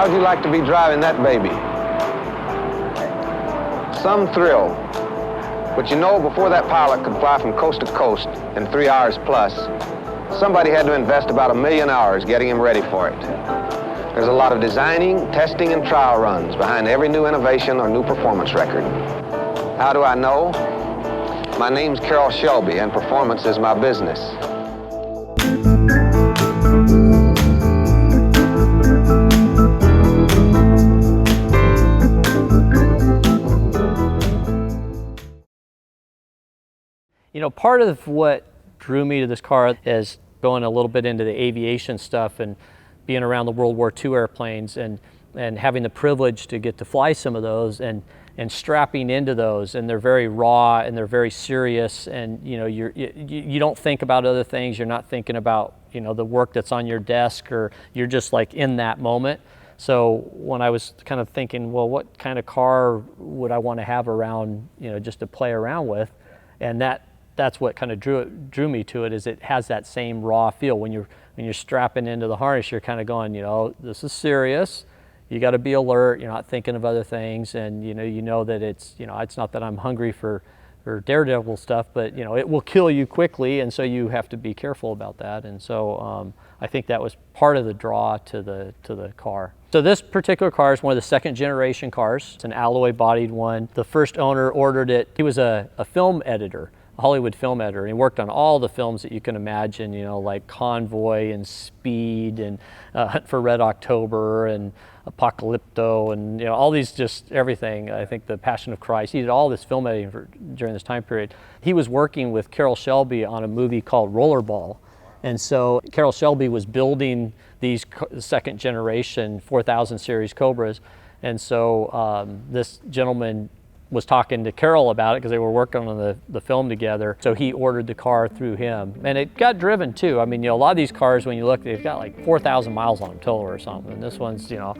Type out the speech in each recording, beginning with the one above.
How would you like to be driving that baby? Some thrill. But you know, before that pilot could fly from coast to coast in 3 hours plus, somebody had to invest about 1 million hours getting him ready for it. There's a lot of designing, testing, and trial runs behind every new innovation or new performance record. How do I know? My name's Carol Shelby, and performance is my business. You know, part of what drew me to this car is going a little bit into the aviation stuff and being around the World War II airplanes and having the privilege to get to fly some of those and strapping into those, and they're very raw and they're very serious, and you know, you don't think about other things. You're not thinking about, you know, the work that's on your desk, or you're just like in that moment. So when I was kind of thinking, well, what kind of car would I want to have around, you know, just to play around with, and that's what kind of drew me to it, is it has that same raw feel. When you're strapping into the harness, you're kind of going, you know, this is serious. You got to be alert. You're not thinking of other things, and you know that it's, you know, it's not that I'm hungry for daredevil stuff, but you know, it will kill you quickly, and so you have to be careful about that. And so I think that was part of the draw to the car. So this particular car is one of the second generation cars. It's an alloy bodied one. The first owner ordered it. He was a film editor, a Hollywood film editor, and he worked on all the films that you can imagine, you know, like Convoy and Speed and Hunt for Red October and Apocalypto, and you know, all these, just everything. I think The Passion of Christ. He did all this film editing during this time period. He was working with Carol Shelby on a movie called Rollerball, and so Carol Shelby was building these second generation 4000 series Cobras, and so this gentleman was talking to Carroll about it because they were working on the film together. So he ordered the car through him, and it got driven too. I mean, you know, a lot of these cars, when you look, they've got like 4,000 miles on them total or something. And this one's, you know,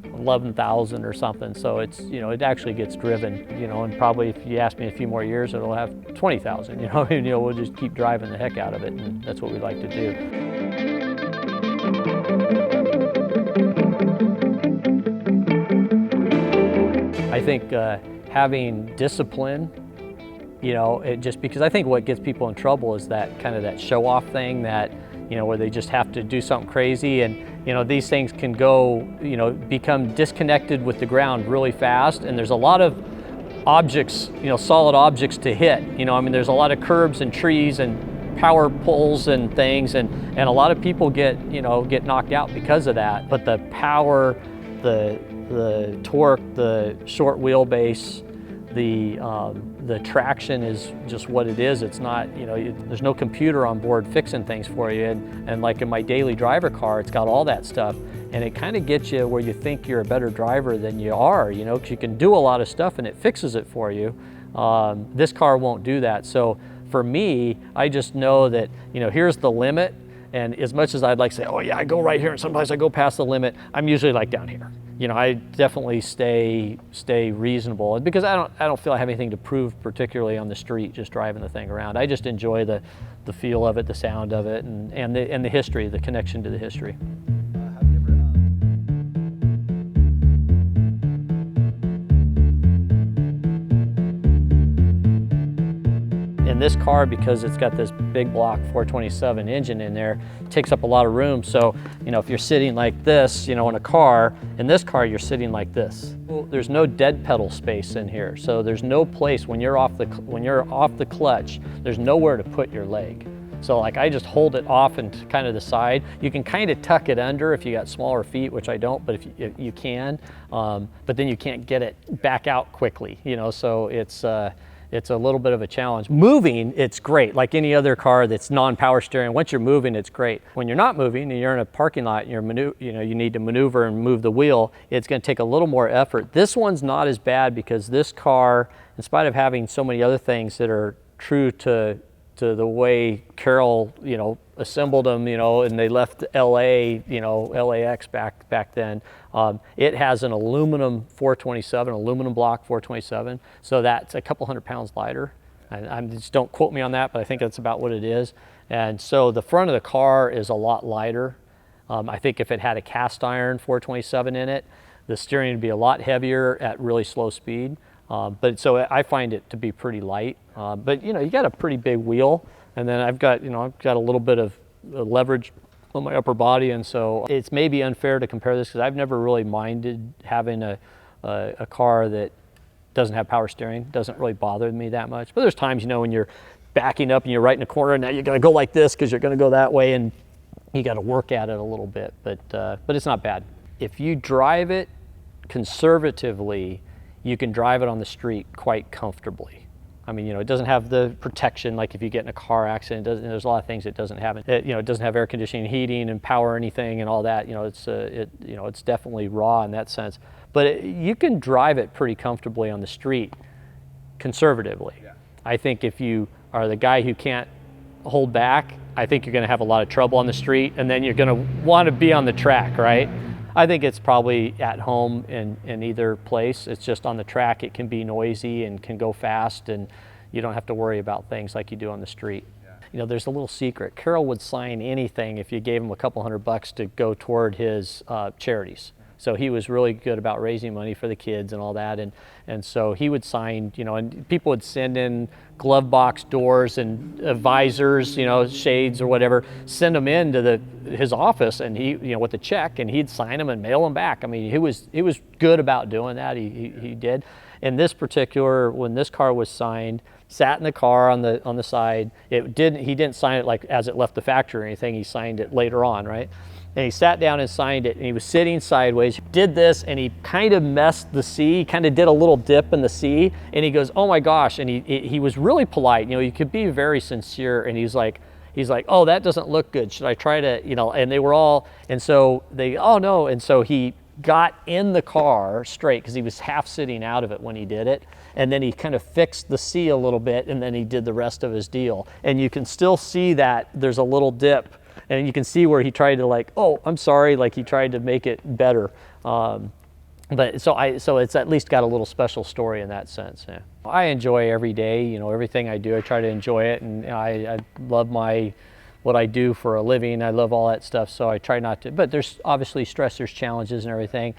11,000 or something. So it's, you know, it actually gets driven, you know, and probably if you ask me a few more years, it'll have 20,000, you know, and you know, we'll just keep driving the heck out of it, and that's what we like to do. I think having discipline, you know, just because I think what gets people in trouble is that kind of that show-off thing, that, you know, where they just have to do something crazy, and you know, these things can go, you know, become disconnected with the ground really fast, and there's a lot of objects, you know, solid objects to hit. You know, I mean, there's a lot of curbs and trees and power poles and things, and a lot of people get knocked out because of that. But the power, the torque, the short wheelbase, the traction is just what it is. It's not, you know, there's no computer on board fixing things for you. And like in my daily driver car, it's got all that stuff, and it kind of gets you where you think you're a better driver than you are, you know, because you can do a lot of stuff and it fixes it for you. This car won't do that. So for me, I just know that, you know, here's the limit. And as much as I'd like to say, oh yeah, I go right here, and sometimes I go past the limit, I'm usually like down here. You know, I definitely stay reasonable, because I don't feel I have anything to prove, particularly on the street, just driving the thing around. I just enjoy the feel of it, the sound of it, and the history, the connection to the history. In this car, because it's got this big block 427 engine in there, it takes up a lot of room. So, you know, if you're sitting like this, you know, in a car, in this car you're sitting like this. There's no dead pedal space in here, so there's no place when you're off the clutch. There's nowhere to put your leg. So like, I just hold it off and kind of the side. You can kind of tuck it under if you got smaller feet, which I don't, but if you can, but then you can't get it back out quickly, you know. So it's a little bit of a challenge. Moving, it's great. Like any other car that's non-power steering, once you're moving, it's great. When you're not moving and you're in a parking lot and you need to maneuver and move the wheel, it's going to take a little more effort. This one's not as bad, because this car, in spite of having so many other things that are true to the way Carroll, you know, assembled them, you know, and they left LA, you know, LAX back then. It has an aluminum 427, aluminum block 427, so that's a couple hundred pounds lighter. And just don't quote me on that, but I think that's about what it is. And so the front of the car is a lot lighter. I think if it had a cast iron 427 in it, the steering would be a lot heavier at really slow speed. But so I find it to be pretty light. But you know, you got a pretty big wheel, and then I've got a little bit of leverage on my upper body, and so it's maybe unfair to compare this because I've never really minded having a car that doesn't have power steering. Doesn't really bother me that much. But there's times, you know, when you're backing up and you're right in a corner, and now you're going to go like this because you're going to go that way, and you got to work at it a little bit. But it's not bad. If you drive it conservatively, you can drive it on the street quite comfortably. I mean, you know, it doesn't have the protection like if you get in a car accident. There's a lot of things it doesn't have. It doesn't have air conditioning, heating, and power or anything, and all that. You know, it's definitely raw in that sense. But you can drive it pretty comfortably on the street, conservatively. Yeah. I think if you are the guy who can't hold back, I think you're going to have a lot of trouble on the street, and then you're going to want to be on the track, right? I think it's probably at home in either place. It's just on the track, it can be noisy and can go fast, and you don't have to worry about things like you do on the street. Yeah. You know, there's a little secret. Carroll would sign anything if you gave him a couple $100 to go toward his charities. So he was really good about raising money for the kids and all that, and so he would sign, you know, and people would send in glove box doors and visors, you know, shades or whatever, send them into his office, and he, you know, with the check, and he'd sign them and mail them back. I mean, he was good about doing that. He did. In this particular, when this car was signed, sat in the car on the side. He didn't sign it like as it left the factory or anything. He signed it later on, right? And he sat down and signed it, and he was sitting sideways, did this, and he kind of messed the C, kind of did a little dip in the C, and he goes, oh my gosh, and he was really polite. You know, you could be very sincere, and he's like, oh, that doesn't look good. Should I try to, you know, and they were all, and so oh no, and so he got in the car straight, because he was half sitting out of it when he did it, and then he kind of fixed the C a little bit, and then he did the rest of his deal. And you can still see that there's a little dip, and you can see where he tried to, like, oh, I'm sorry, like he tried to make it better. But so it's at least got a little special story in that sense. Yeah. I enjoy every day, you know, everything I do, I try to enjoy it, and I love what I do for a living. I love all that stuff, so I try not to, but there's obviously stress, there's challenges and everything.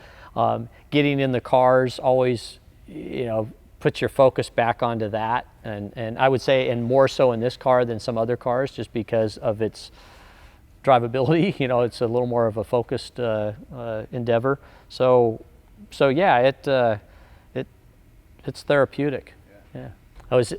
Getting in the cars always, you know, puts your focus back onto that, and I would say, and more so in this car than some other cars, just because of its drivability. You know, it's a little more of a focused endeavor. So yeah, it's therapeutic. Yeah. I was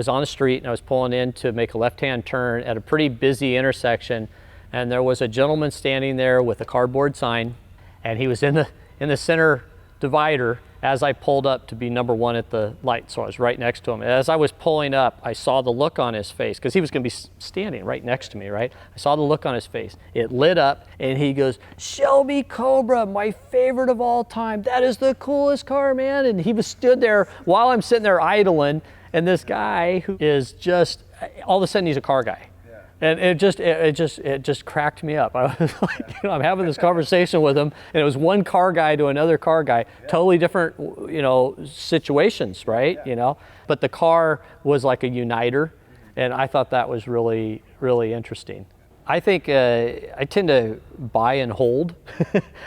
on the street, and I was pulling in to make a left-hand turn at a pretty busy intersection, and there was a gentleman standing there with a cardboard sign, and he was in the center divider as I pulled up to be number one at the light. So I was right next to him. As I was pulling up, I saw the look on his face, because he was going to be standing right next to me, right? I saw the look on his face. It lit up, and he goes, "Shelby Cobra, my favorite of all time. That is the coolest car, man." And he was stood there while I'm sitting there idling, and this guy who is just, all of a sudden he's a car guy. And it just cracked me up. I was like, you know, I'm having this conversation with him, and it was one car guy to another car guy, totally different, you know, situations, right? You know, but the car was like a uniter, and I thought that was really, really interesting. I think I tend to buy and hold.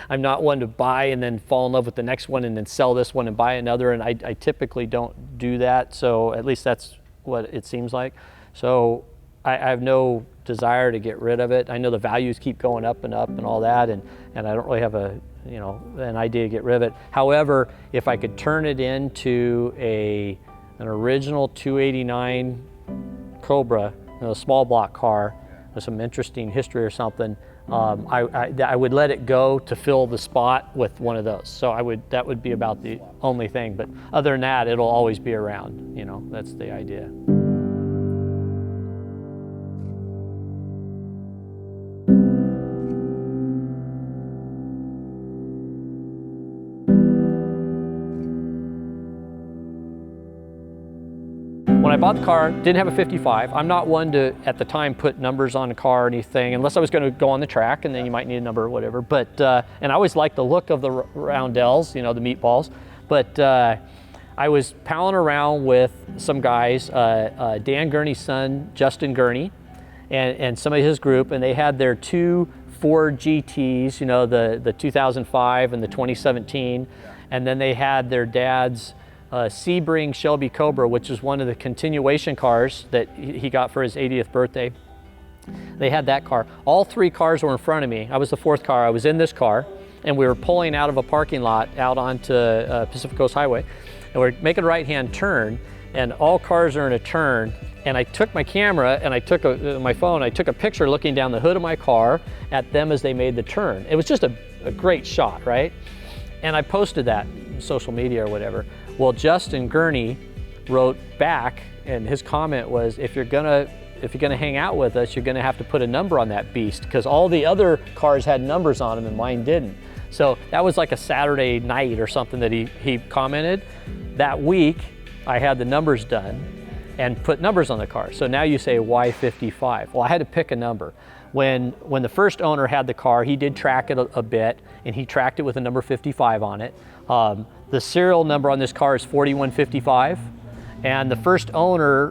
I'm not one to buy and then fall in love with the next one and then sell this one and buy another, and I typically don't do that. So at least that's what it seems like. So I have no desire to get rid of it. I know the values keep going up and all that, and I don't really have an idea to get rid of it. However, if I could turn it into an original 289 Cobra, you know, a small block car with some interesting history or something, I would let it go to fill the spot with one of those. So that would be about the only thing. But other than that, it'll always be around. You know, that's the idea. When I bought the car, didn't have a 55. I'm not one to, at the time, put numbers on the car or anything, unless I was going to go on the track, and then you might need a number or whatever. But and I always liked the look of the roundels, you know, the meatballs. But I was palling around with some guys, Dan Gurney's son, Justin Gurney, and some of his group, and they had their two Ford GTs, you know, the 2005 and the 2017, and then they had their dad's Sebring Shelby Cobra, which is one of the continuation cars that he got for his 80th birthday. They had that car. All three cars were in front of me. I was the fourth car. I was in this car, and we were pulling out of a parking lot out onto Pacific Coast Highway, and we're making a right-hand turn, and all cars are in a turn, and I took my camera and I took my phone, I took a picture looking down the hood of my car at them as they made the turn. It was just a great shot, right? And I posted that on social media or whatever. Well, Justin Gurney wrote back, and his comment was, if you're gonna hang out with us, you're gonna have to put a number on that beast, because all the other cars had numbers on them and mine didn't. So that was like a Saturday night or something that he commented. That week, I had the numbers done and put numbers on the car. So now you say, why 55? Well, I had to pick a number. When the first owner had the car, he did track it a bit, and he tracked it with a number 55 on it. The serial number on this car is 4155. And the first owner,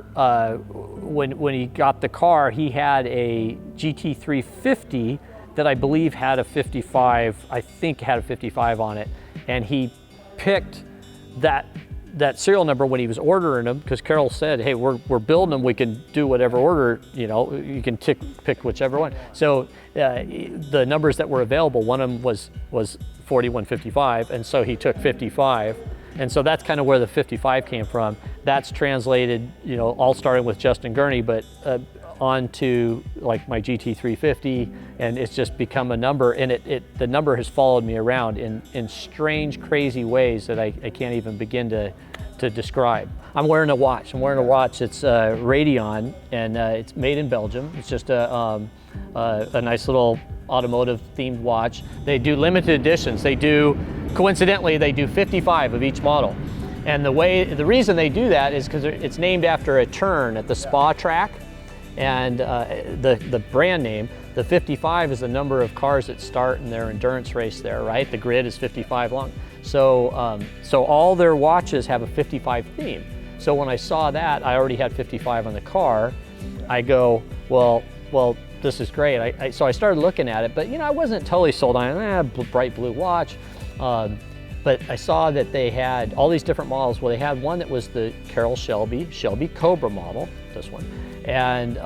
when he got the car, he had a GT350 that I believe had a 55, I think had a 55 on it. And he picked that serial number when he was ordering them, because Carroll said, hey, we're building them, we can do whatever order, you know, you can pick whichever one. So the numbers that were available, one of them was 4155, and so he took 55. And so that's kind of where the 55 came from. That's translated, you know, all starting with Justin Gurney, but onto like my GT350, and it's just become a number, and the number has followed me around in strange, crazy ways that I can't even begin to describe. I'm wearing a watch. It's Radion, and it's made in Belgium. It's just a nice little automotive themed watch. They do limited editions. Coincidentally, they do 55 of each model. And the reason they do that is because it's named after a turn at the spa track, and the brand name, the 55 is the number of cars that start in their endurance race there, right? The grid is 55 long. So all their watches have a 55 theme. So when I saw that, I already had 55 on the car. I go, well, this is great. So I started looking at it, but you know, I wasn't totally sold on bright blue watch. But I saw that they had all these different models. Well, they had one that was the Carol Shelby Cobra model, this one. And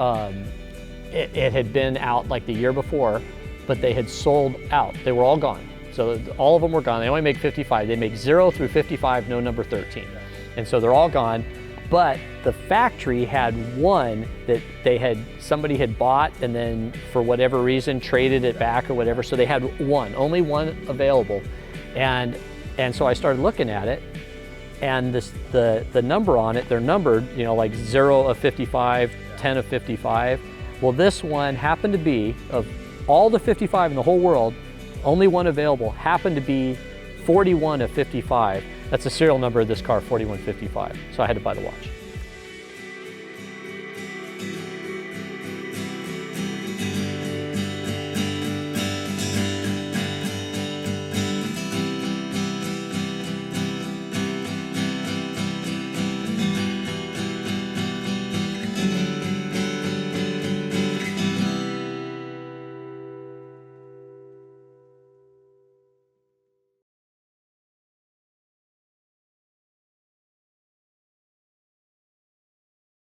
it had been out like the year before, but they had sold out. They were all gone. So all of them were gone. They only make 55. They make 0 through 55, no number 13. And so they're all gone. But the factory had one that somebody had bought and then for whatever reason traded it back or whatever. So they had only one available. And so I started looking at it, and the number on it, they're numbered, you know, like 0 of 55, 10 of 55. Well, this one happened to be, of all the 55 in the whole world, only one available happened to be 41 of 55. That's the serial number of this car, 4155. So I had to buy the watch.